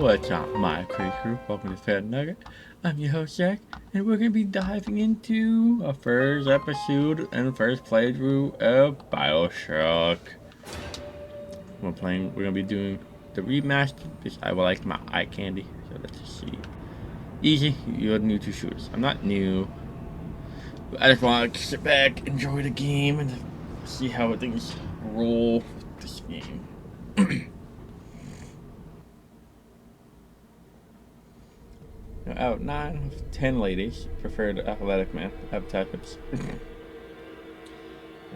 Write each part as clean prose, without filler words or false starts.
What's up, my crew? Welcome to TheFairNugget. I'm your host, Jack, and we're going to be diving into a first episode and first playthrough of Bioshock. We're going to be doing the remastered, because I would like my eye candy, so let's just see. Easy, you're new to shooters. I'm not new, but I just want to sit back, enjoy the game, and see how things roll with this game. Out 9 of 10 ladies prefer the athletic man advertisements.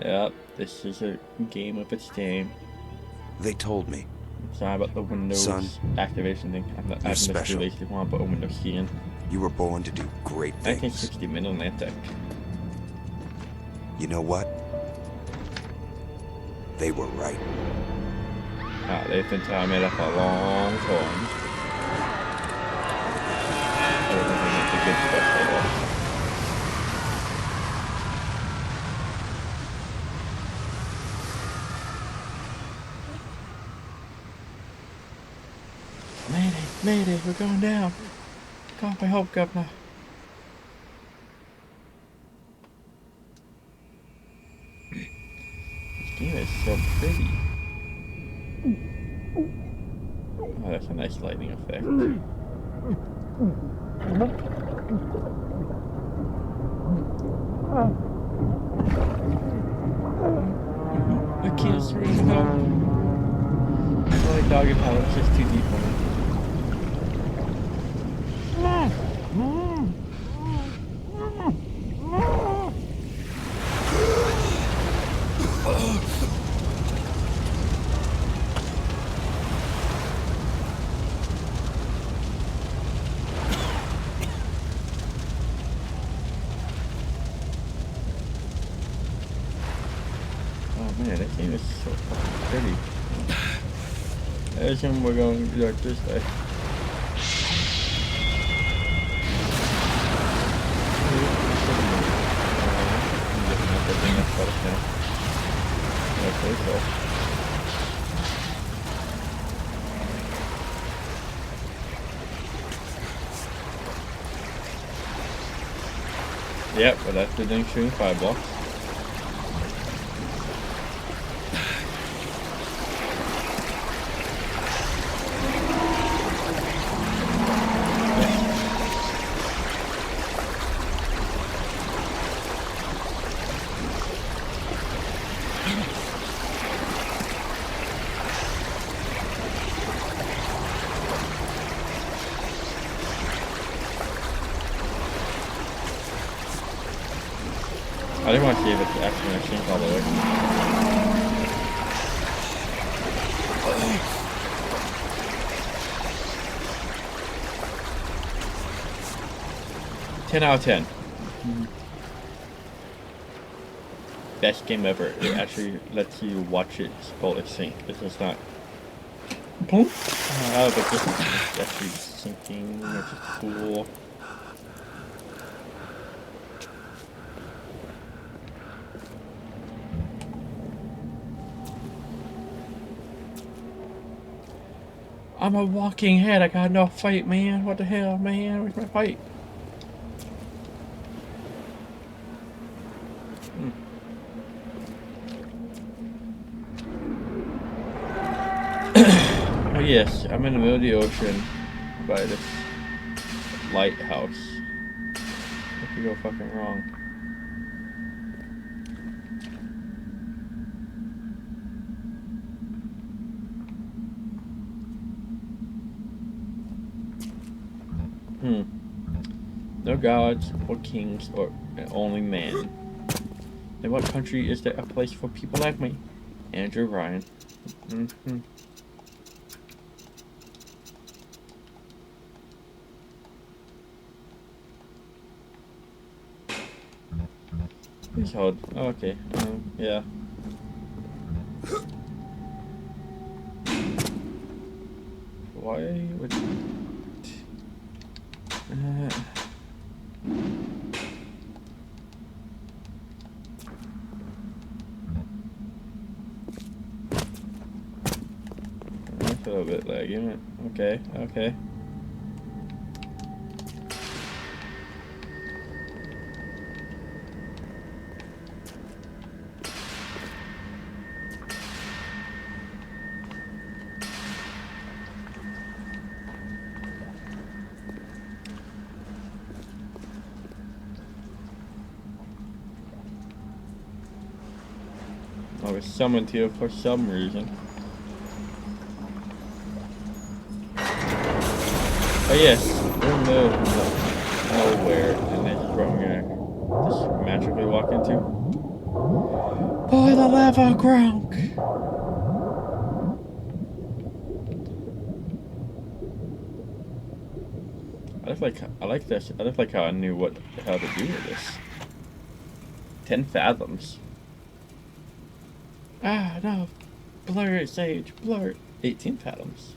Yep, this is a game of its time. They told me. Sorry about the Windows Son, activation thing. I you're special. They want to put a Windows key in. You were born to do great things. 1960 Mid-Atlantic. You know what? They were right. They've been telling me that for a long time. The good stuff they love. Mayday, we're going down. Call for help, Governor. This game is so pretty. Oh, that's a nice lighting effect. The kids screaming out. I feel like doggy paddle is just too deep for me. Oh man, that game is so fucking pretty. I assume we're going to like this way. Yep, but that's the thing shooting 5 blocks. I didn't want to see if it's actually going to sink all the way. Ten out of 10. Best game ever. It actually lets you watch it slowly sink. This is not. But this is actually sinking, which is cool. I'm a walking head. I got no fight, man. What the hell, man? Where's my fight? Oh yes, I'm in the middle of the ocean by this lighthouse. What could go fucking wrong? No gods or kings or only man. In what country is there a place for people like me? Andrew Ryan. Please hold. Oh, okay. Yeah. Why would... a little bit laggy, isn't it? Okay, okay. I was summoned here for some reason. Oh yes, we're in the middle of nowhere, and this is what I'm gonna just magically walk into. By the lava ground! I like this. I just like how I knew how to do with this. 10 fathoms. Ah no, blur it, Sage, blur it. 18 fathoms.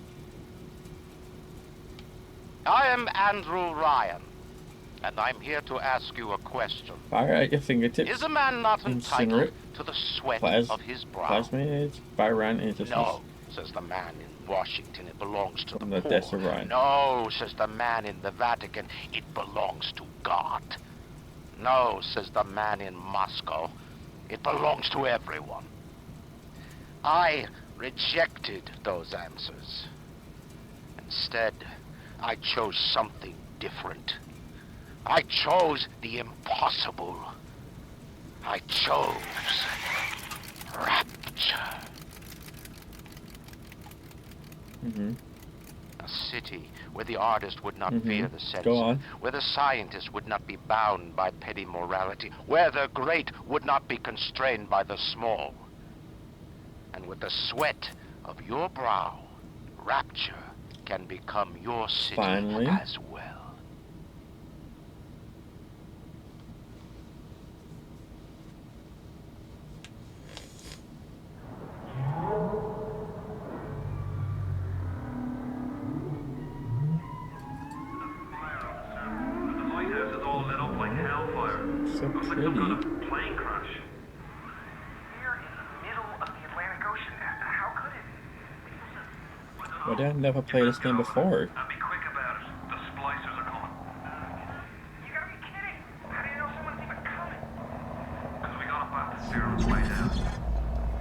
I am Andrew Ryan, and I'm here to ask you a question. Fire at your fingertips. Is a man not entitled Incinerate. to the sweat of his brow? Plasma age. Fire around and No, says the man in Washington, it belongs to from the the death poor. of Ryan. No, says the man in the Vatican, it belongs to God. No, says the man in Moscow, it belongs to everyone. I rejected those answers. Instead, I chose something different. I chose the impossible. I chose Rapture. A city where the artist would not fear the censor, where the scientist would not be bound by petty morality, where the great would not be constrained by the small. And with the sweat of your brow, Rapture can become your city as well. So pretty. Plane crash. We're in the middle of the Atlantic Ocean. How could it? Why did I never play this game before? And be quick about it. The splicers are coming. You gotta be kidding. How do you know someone's even coming? Because we got a path to steer its way down.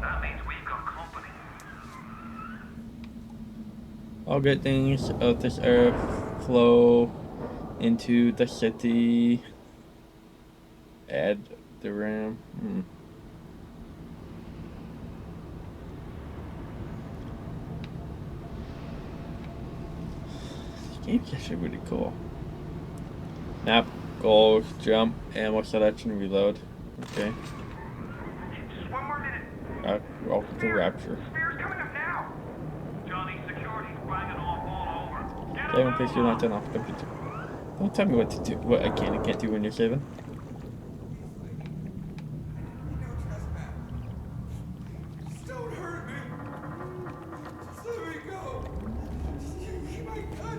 That means we've got company. All good things of this earth flow into the city. Add the RAM. This game's actually really cool. Map, goals, jump, ammo selection, reload. Okay. Just one more minute. Welcome to Rapture. Spear's coming up now. Johnny, security's banging off all over. Get Saving place you're not done off the computer. Don't tell me what to do, what I can and can't do when you're saving. Don't hurt me. Just let me go. Just give me my gun.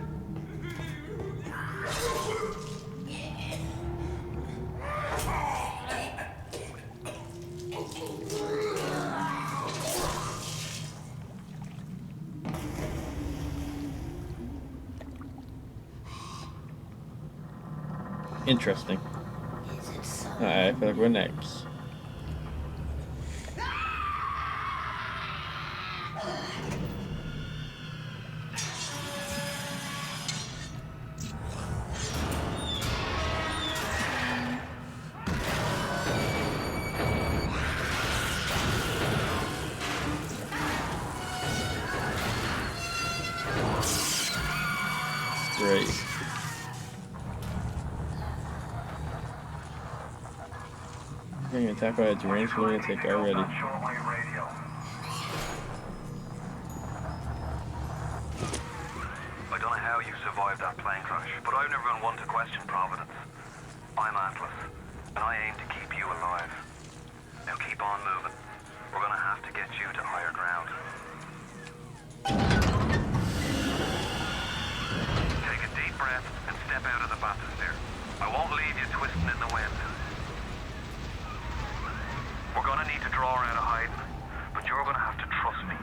Interesting. Alright, I feel like we're next. Great. Getting attacked by a deranged lunatic already. Shortwave radio. I don't know how you survived that plane crash, but I've never been one to question Providence. I'm Atlas, and I aim to keep you alive. Now keep on moving. We're gonna have to get you to higher ground. Take a deep breath and step out of the bathysphere. I won't leave you twisting in the wind. We're gonna need to draw her out of hiding, but you're gonna have to trust me.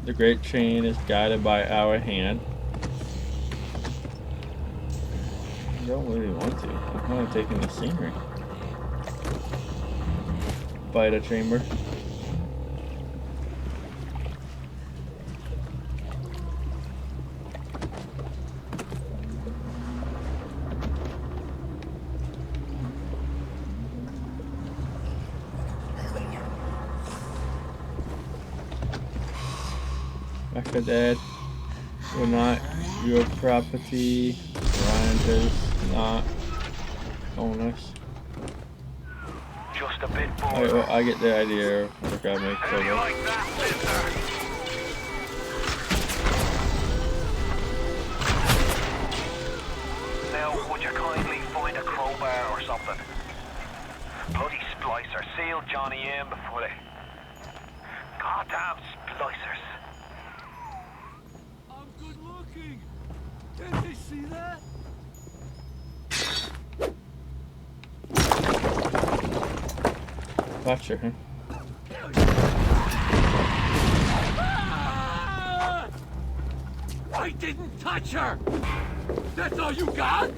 The great chain is guided by our hand. I don't really want to. I'm kind of taking the scenery. Beta chamber. After that, we're not your property. Ryan does not own us. Just a bit Alright, more. well, I get the idea. I gotta make How do you progress. like that, sister? Now, would you kindly find a crowbar or something? Bloody splicer. Seal Johnny in before they... Goddamn splicers. I'm good looking. Can't they see that? Rapture, huh? Ah! I didn't touch her. That's all you got?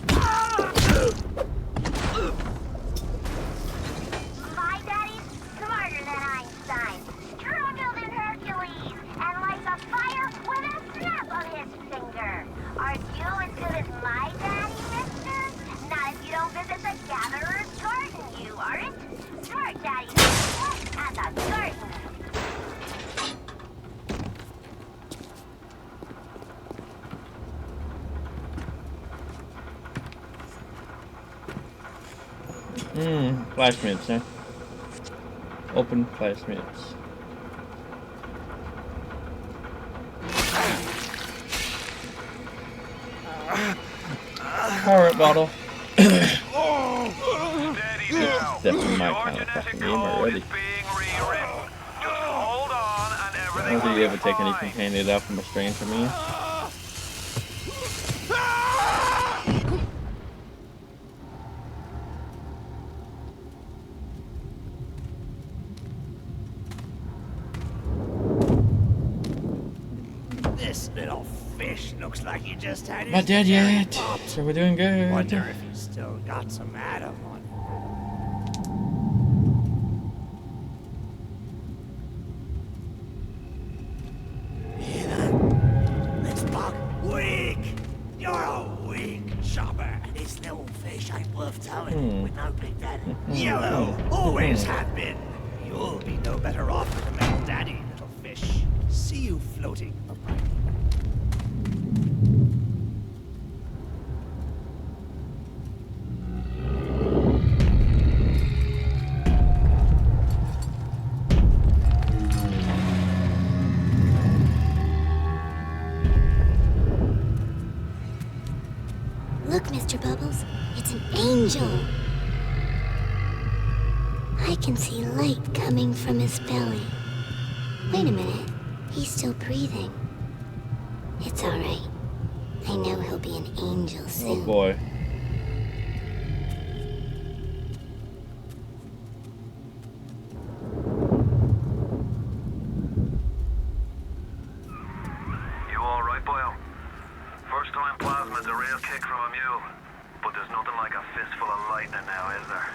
My daddy's smarter than Einstein, stronger than Hercules, and lights a fire with a snap of his finger. Are you as good as my daddy, mister? Not if you don't visit the gatherer's garden, you aren't. Smart daddy's at the garden. Flashmids, huh? Open flashmids. Power bottle. Steady now. Definitely my Your kind of genetic fucking game code already. is being rewritten. Just hold on and everything Or will do you be ever take anything fine. handed out from a stranger man? This little fish looks like he just had his Not dead cherry yet, popped. so we're doing good. Wonder if he's still got some atom on him. This bug weak. You're a weak chopper. This little fish ain't worth towing with no big daddy. Yellow, always have been. You'll be no better off with a male daddy, little fish. See you floating upright. Look, Mr. Bubbles, it's an angel. I can see light coming from his belly. Wait a minute, he's still breathing. It's all right. I know he'll be an angel Oh soon. boy. You alright, Boyle? First time plasma's a real kick from a mule. But there's nothing like a fistful of lightning now, is there?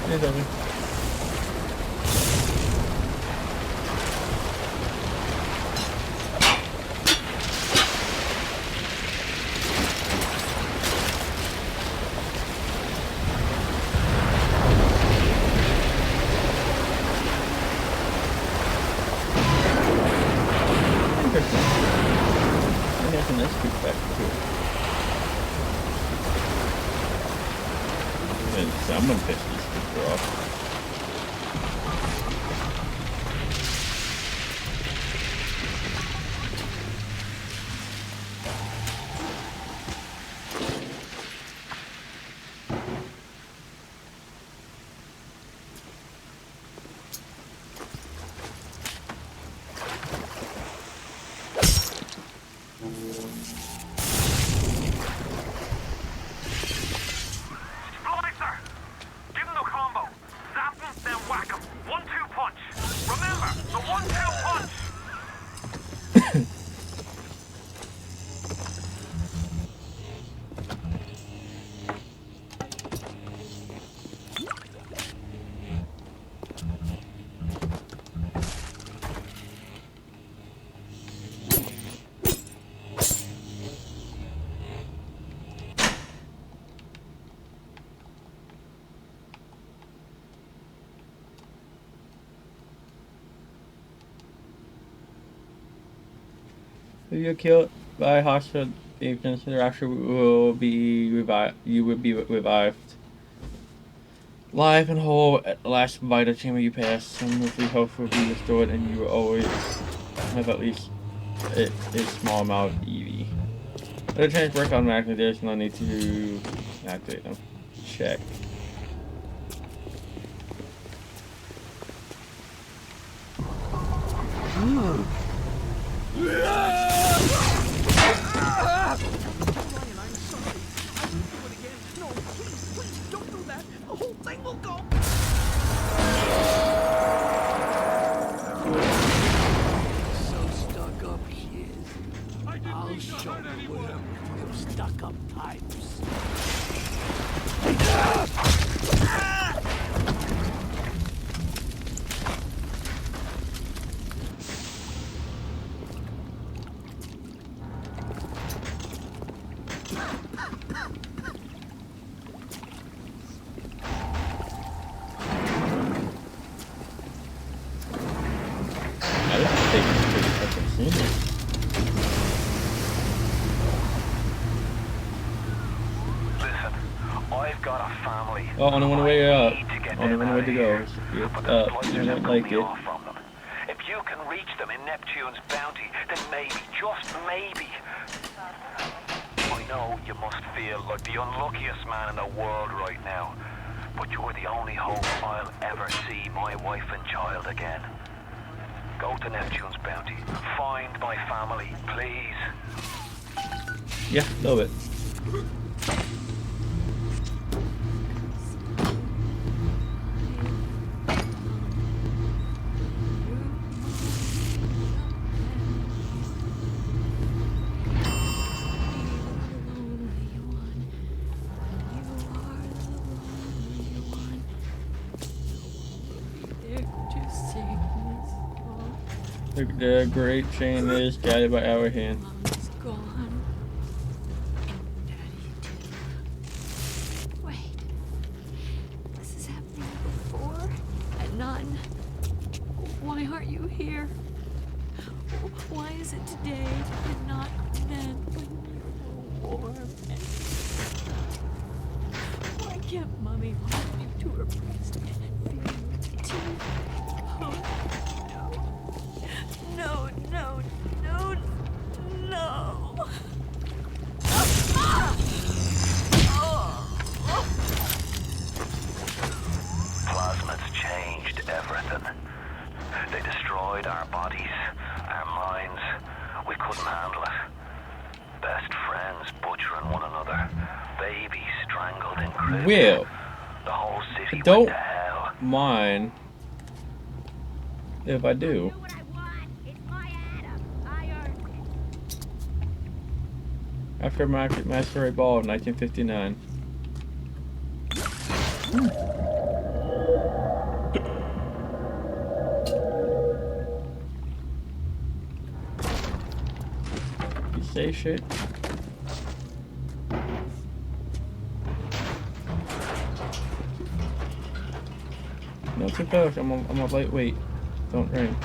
It doesn't. Interesting. I guess an escape factor too. And someone pissed these people off. If you're killed by hostile agents, the Rapture will be revived. You will be revived. Live and whole at the last vital chamber you pass. Some of your health will be restored, and you will always have at least a small amount of EV. The trains work automatically. There's no need to activate them. Check. Oh, only one way up. Only one way to go. If you don't like it. If you can reach them in Neptune's bounty, then maybe, just maybe. I know you must feel like the unluckiest man in the world right now, but you're the only hope I'll ever see my wife and child again. Go to Neptune's bounty. Find my family, please. Yeah, a little bit. The great chain is guided by our hand. Mom's gone. Daddy too. Wait. This is happening before and none. Why aren't you here? Why is it today and not then when you were warm and... Why can't Mommy hold you to her breast and feel your teeth? Oh, no, no, no, no. Plasma's changed everything. They destroyed our bodies, our minds. We couldn't handle it. Best friends butchering one another. Babies strangled in cribs. Will, the whole city don't went to hell. mind if I do. After Master Ball of 1959. You say shit? No, too close. I'm a lightweight. Don't drink.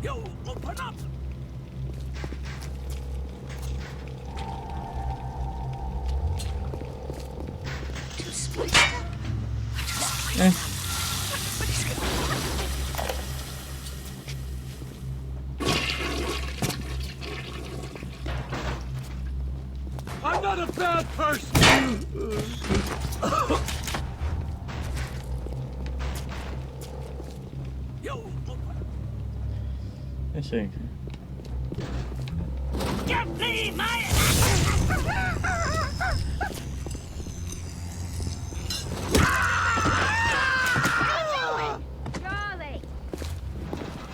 Yo, open up! Too spliced up. I'm not a bad person! Yo, open up! Let's see. Give me my... Charlie!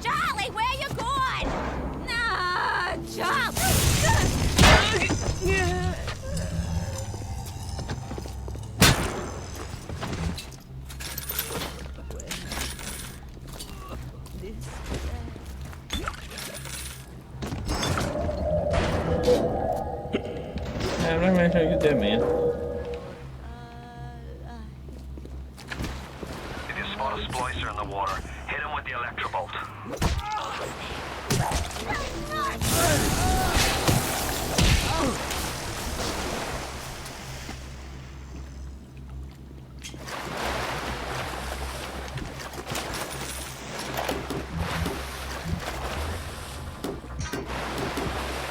Charlie, where you going? Nah, Charlie! I'm not gonna try to get that, man.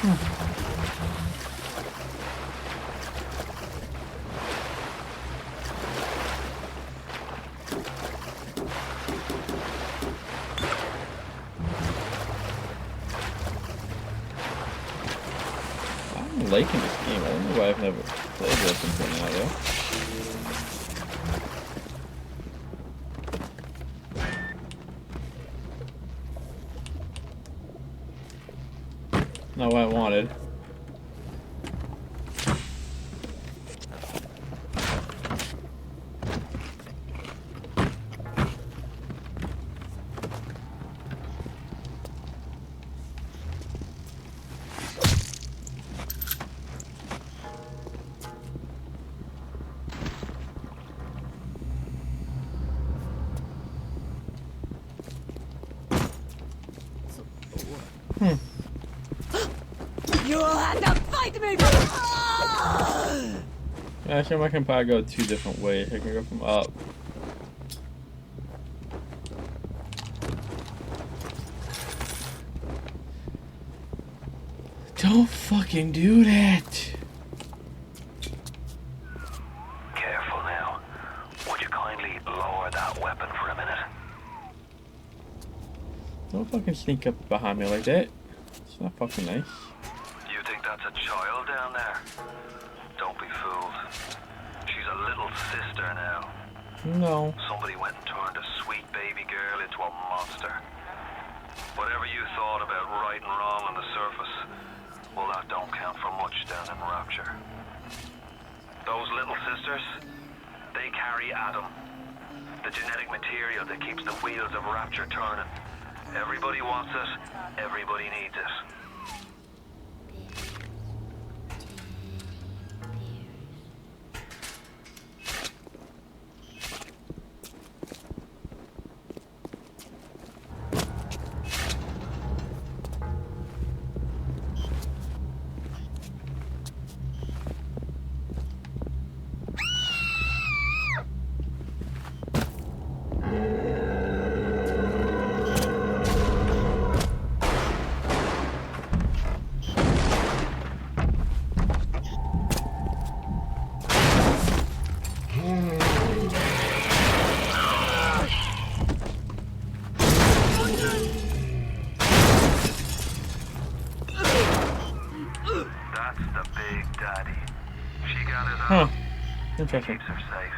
I'm liking this game. I don't know why I've never played this until now, though. Not what I wanted. You will have to fight me! Actually, I can probably go two different ways. I can go from up. Don't fucking do that! Careful now. Would you kindly lower that weapon for a minute? Don't fucking sneak up behind me like that. It's not fucking nice. You think that's a child down there? Don't be fooled. She's a little sister now. No. Somebody went and turned a sweet baby girl into a monster. Whatever you thought about right and wrong on the surface, well, that don't count for much down in Rapture. Those little sisters, they carry Adam, the genetic material that keeps the wheels of Rapture turning. Everybody wants it, everybody needs it. Huh. Interesting. Keeps her safe.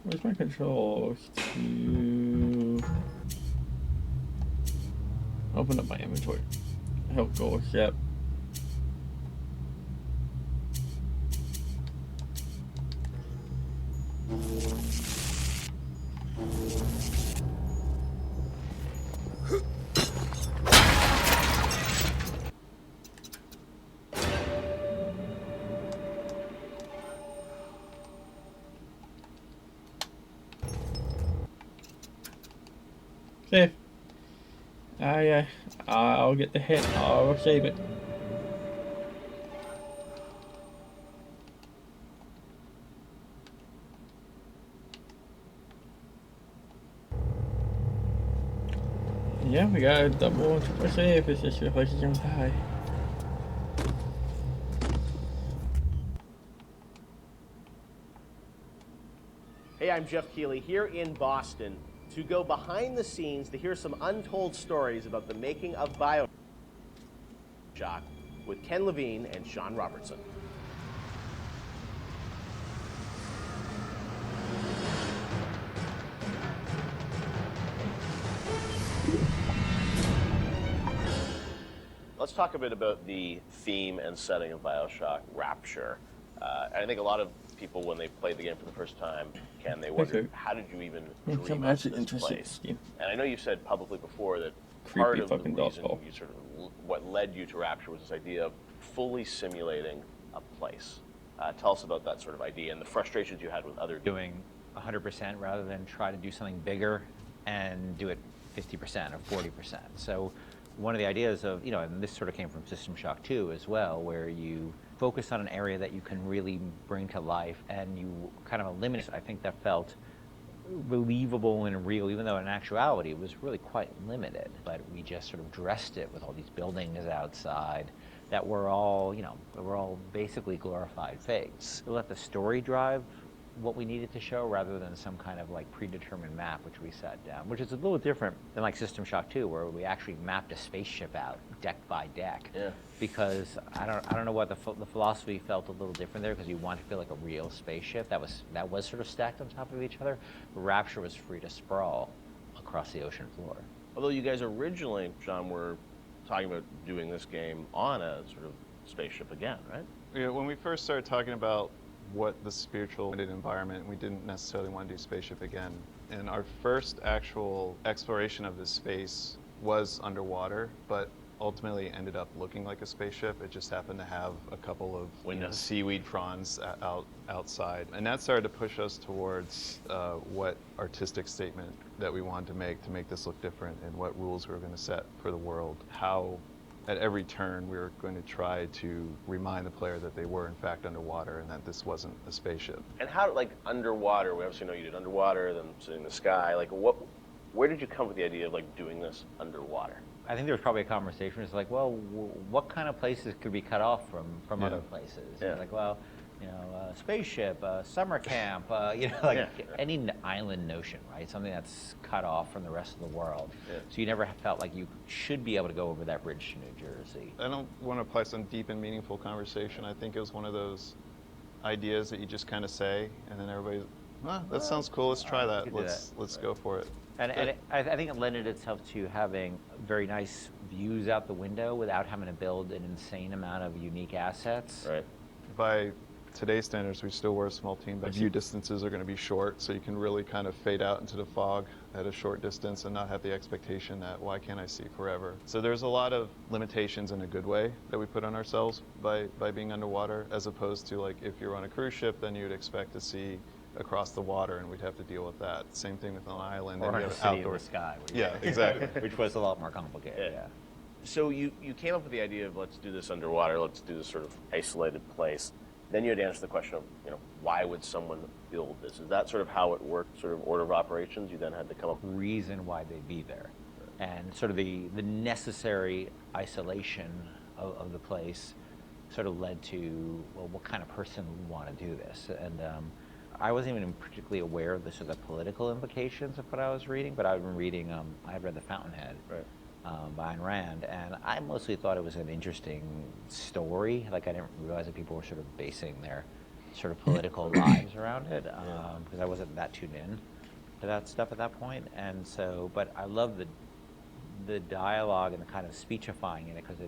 Where's my controls to open up my inventory? Help goals, yep. Safe. I'll get the hit. I'll save it. Yeah, we got a double and triple save. It's just like it's gonna die. Hey, I'm Jeff Keighley here in Boston to go behind the scenes to hear some untold stories about the making of Bioshock with Ken Levine and Sean Robertson. Let's talk a bit about the theme and setting of Bioshock Rapture. I think a lot of people, when they play the game for the first time, they wonder, Okay. how did you even I'm dream up actually this interested in place? this game. And I know you said publicly before that Creepy part of the fucking reason dog. you sort of, what led you to Rapture was this idea of fully simulating a place. Tell us about that sort of idea and the frustrations you had with other Doing 100% rather than try to do something bigger and do it 50% or 40%. So one of the ideas of, and this sort of came from System Shock 2 as well, where you focus on an area that you can really bring to life and you kind of eliminate, I think that felt believable and real, even though in actuality it was really quite limited. But we just sort of dressed it with all these buildings outside that were all, were all basically glorified fakes. We let the story drive what we needed to show rather than some kind of like predetermined map which we set down, which is a little different than like System Shock 2, where we actually mapped a spaceship out deck by deck. Yeah. Because I don't know what the philosophy felt a little different there, because you want to feel like a real spaceship that was sort of stacked on top of each other. Rapture was free to sprawl across the ocean floor. Although you guys originally, John, were talking about doing this game on a sort of spaceship again, right? Yeah, when we first started talking about what the spiritual environment, we didn't necessarily want to do spaceship again. And our first actual exploration of this space was underwater, but ultimately ended up looking like a spaceship. It just happened to have a couple of windows, seaweed prawns outside. And that started to push us towards what artistic statement that we wanted to make this look different, and what rules we were going to set for the world. How at every turn we were going to try to remind the player that they were in fact underwater and that this wasn't a spaceship. And how, like, underwater, we obviously know you did underwater, then sitting in the sky, like where did you come with the idea of like doing this underwater? I think there was probably a conversation. It's like, well, what kind of places could be cut off from other places? Yeah. It's like, well, spaceship, summer camp, any island notion, right? Something that's cut off from the rest of the world. Yeah. So you never felt like you should be able to go over that bridge to New Jersey. I don't want to apply some deep and meaningful conversation. I think it was one of those ideas that you just kind of say, and then everybody's, that sounds cool. Let's try that. Let's go for it. And I think it lended itself to having very nice views out the window without having to build an insane amount of unique assets. Right. By today's standards, we still were a small team, but view distances are going to be short, so you can really kind of fade out into the fog at a short distance and not have the expectation that, why can't I see forever? So there's a lot of limitations in a good way that we put on ourselves by being underwater, as opposed to, like, if you're on a cruise ship, then you'd expect to see across the water, and we'd have to deal with that. Same thing with an island. Or and in you a have city outdoor in the sky. Yeah, exactly. Which was a lot more complicated, yeah. So you came up with the idea of, let's do this underwater, let's do this sort of isolated place. Then you had to answer the question of, why would someone build this? Is that sort of how it worked, sort of order of operations? You then had to come up with reason why they'd be there. And sort of the necessary isolation of the place sort of led to, well, what kind of person would want to do this? And I wasn't even particularly aware of the sort of political implications of what I was reading, but I've been reading, I had read The Fountainhead by Ayn Rand, and I mostly thought it was an interesting story. Like, I didn't realize that people were sort of basing their sort of political lives around it, because I wasn't that tuned in to that stuff at that point. And so, but I love the dialogue and the kind of speechifying in it, because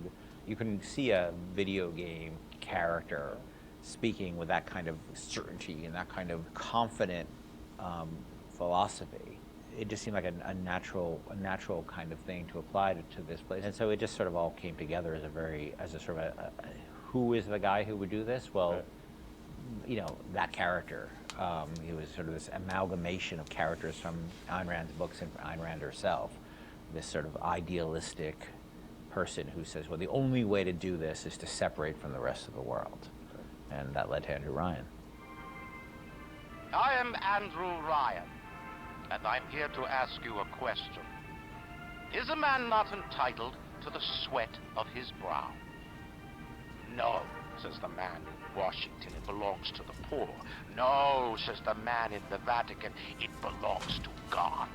you can see a video game character speaking with that kind of certainty and that kind of confident philosophy. It just seemed like a natural kind of thing to apply to this place. And so it just sort of all came together as a sort of who is the guy who would do this? Well, that character. He was sort of this amalgamation of characters from Ayn Rand's books and Ayn Rand herself. This sort of idealistic person who says, well, the only way to do this is to separate from the rest of the world. And that led to Andrew Ryan. I am Andrew Ryan, and I'm here to ask you a question. Is a man not entitled to the sweat of his brow? No, says the man in Washington, it belongs to the poor. No, says the man in the Vatican, it belongs to God.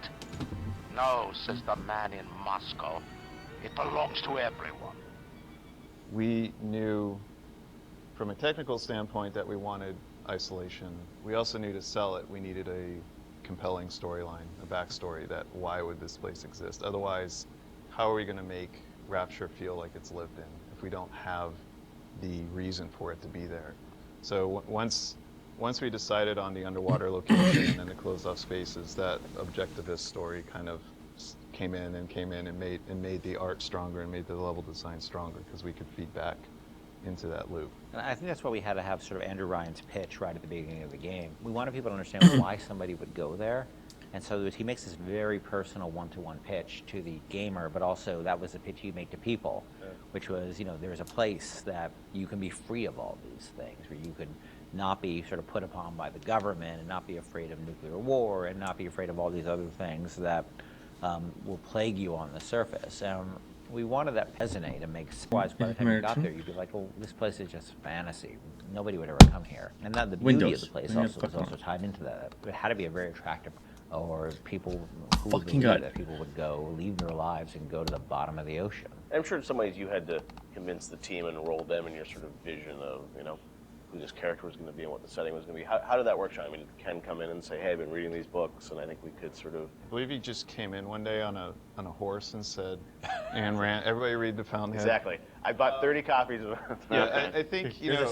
No, says the man in Moscow, it belongs to everyone. We knew from a technical standpoint that we wanted isolation. We also knew to sell it, we needed a compelling storyline, a backstory that why would this place exist? Otherwise, how are we going to make Rapture feel like it's lived in if we don't have the reason for it to be there? So once we decided on the underwater location and then the closed off spaces, that objectivist story kind of came in and made the art stronger and made the level design stronger because we could feed back into that loop. And I think that's why we had to have sort of Andrew Ryan's pitch right at the beginning of the game. We wanted people to understand why somebody would go there. And so he makes this very personal one-to-one pitch to the gamer, but also that was the pitch you make to people, which was, you know, there's a place that you can be free of all these things, where you could not be sort of put upon by the government and not be afraid of nuclear war and not be afraid of all these other things that will plague you on the surface. We wanted that to resonate and make otherwise by the time you got there, you'd be like, well, this place is just fantasy. Nobody would ever come here. And that the beauty of the place was also tied into that. It had to be a very attractive, or people who would believe that people would go, leave their lives and go to the bottom of the ocean. I'm sure in some ways you had to convince the team and enroll them in your sort of vision of, you know, who this character was going to be and what the setting was going to be. How did that work, Sean? I mean, did Ken come in and say, hey, I've been reading these books, and I think we could sort of... I believe he just came in one day on a horse and said, Ayn Rand, everybody read The Fountainhead. Exactly. I bought 30 copies of Yeah, I think, you know...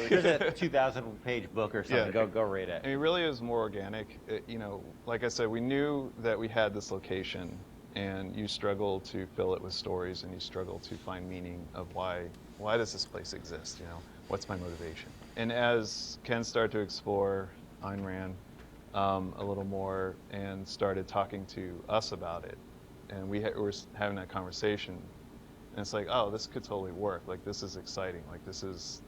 Here's a 2,000-page book or something. Yeah. Go read it. And it really is more organic. You know, like I said, we knew that we had this location, and you struggle to fill it with stories, and you struggle to find meaning of why does this place exist, you know? What's my motivation? And as Ken started to explore Ayn Rand a little more and started talking to us about it, and we were having that conversation, and it's like, oh, this could totally work. Like, this is exciting. Like, this is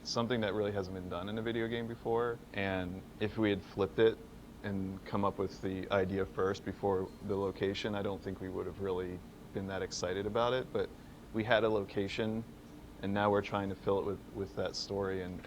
something that really hasn't been done in a video game before. And if we had flipped it and come up with the idea first before the location, I don't think we would have really been that excited about it. But we had a location, and now we're trying to fill it with that story, and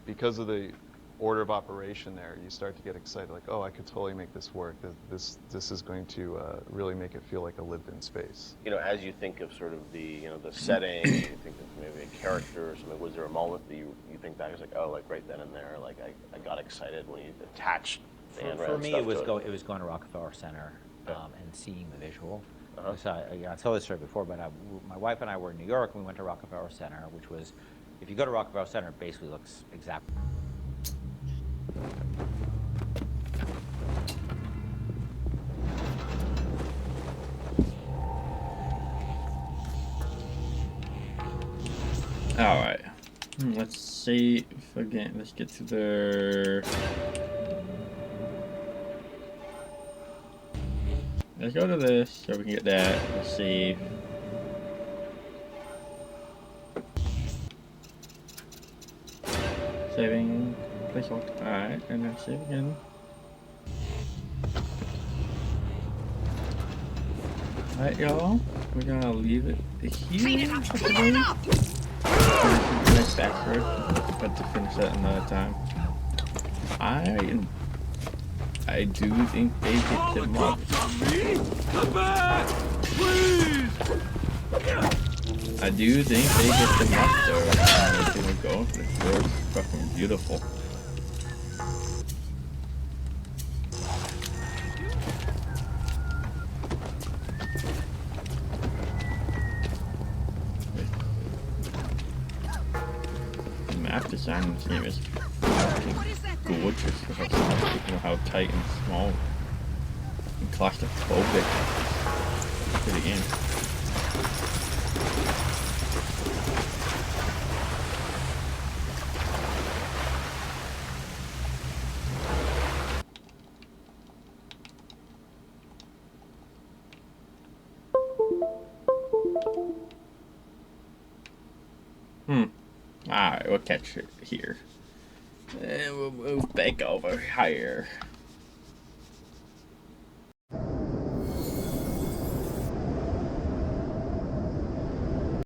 because of the order of operation there, you start to get excited, like, oh, I could totally make this work. This is going to really make it feel like a lived-in space. You know, as you think of sort of the, you know, the setting, you think of maybe a character or something, was there a moment that you think back, it's like, oh, like right then and there, like I got excited when you attached the Ayn Rand For me, stuff it was to it was going to Rockefeller Center and seeing the visual. So I told this story before, but my wife and I were in New York, and we went to Rockefeller Center, which was, if you go to Rockefeller Center, it basically looks exactly. All right. Let's see if again. Let's get to the. Let's go to this so we can get that. Let's see. Saving placeholder. Alright, and then save again. Alright, y'all. We're gonna leave it here. Nice backward, but to finish that another time. I do think they hit them up. I do think they hit them up though. They didn't go for the floor. It's fucking beautiful. The map design in this game is fucking gorgeous. You know how tight and small and claustrophobic to the game. Alright, we'll catch it here. And we'll move back over here.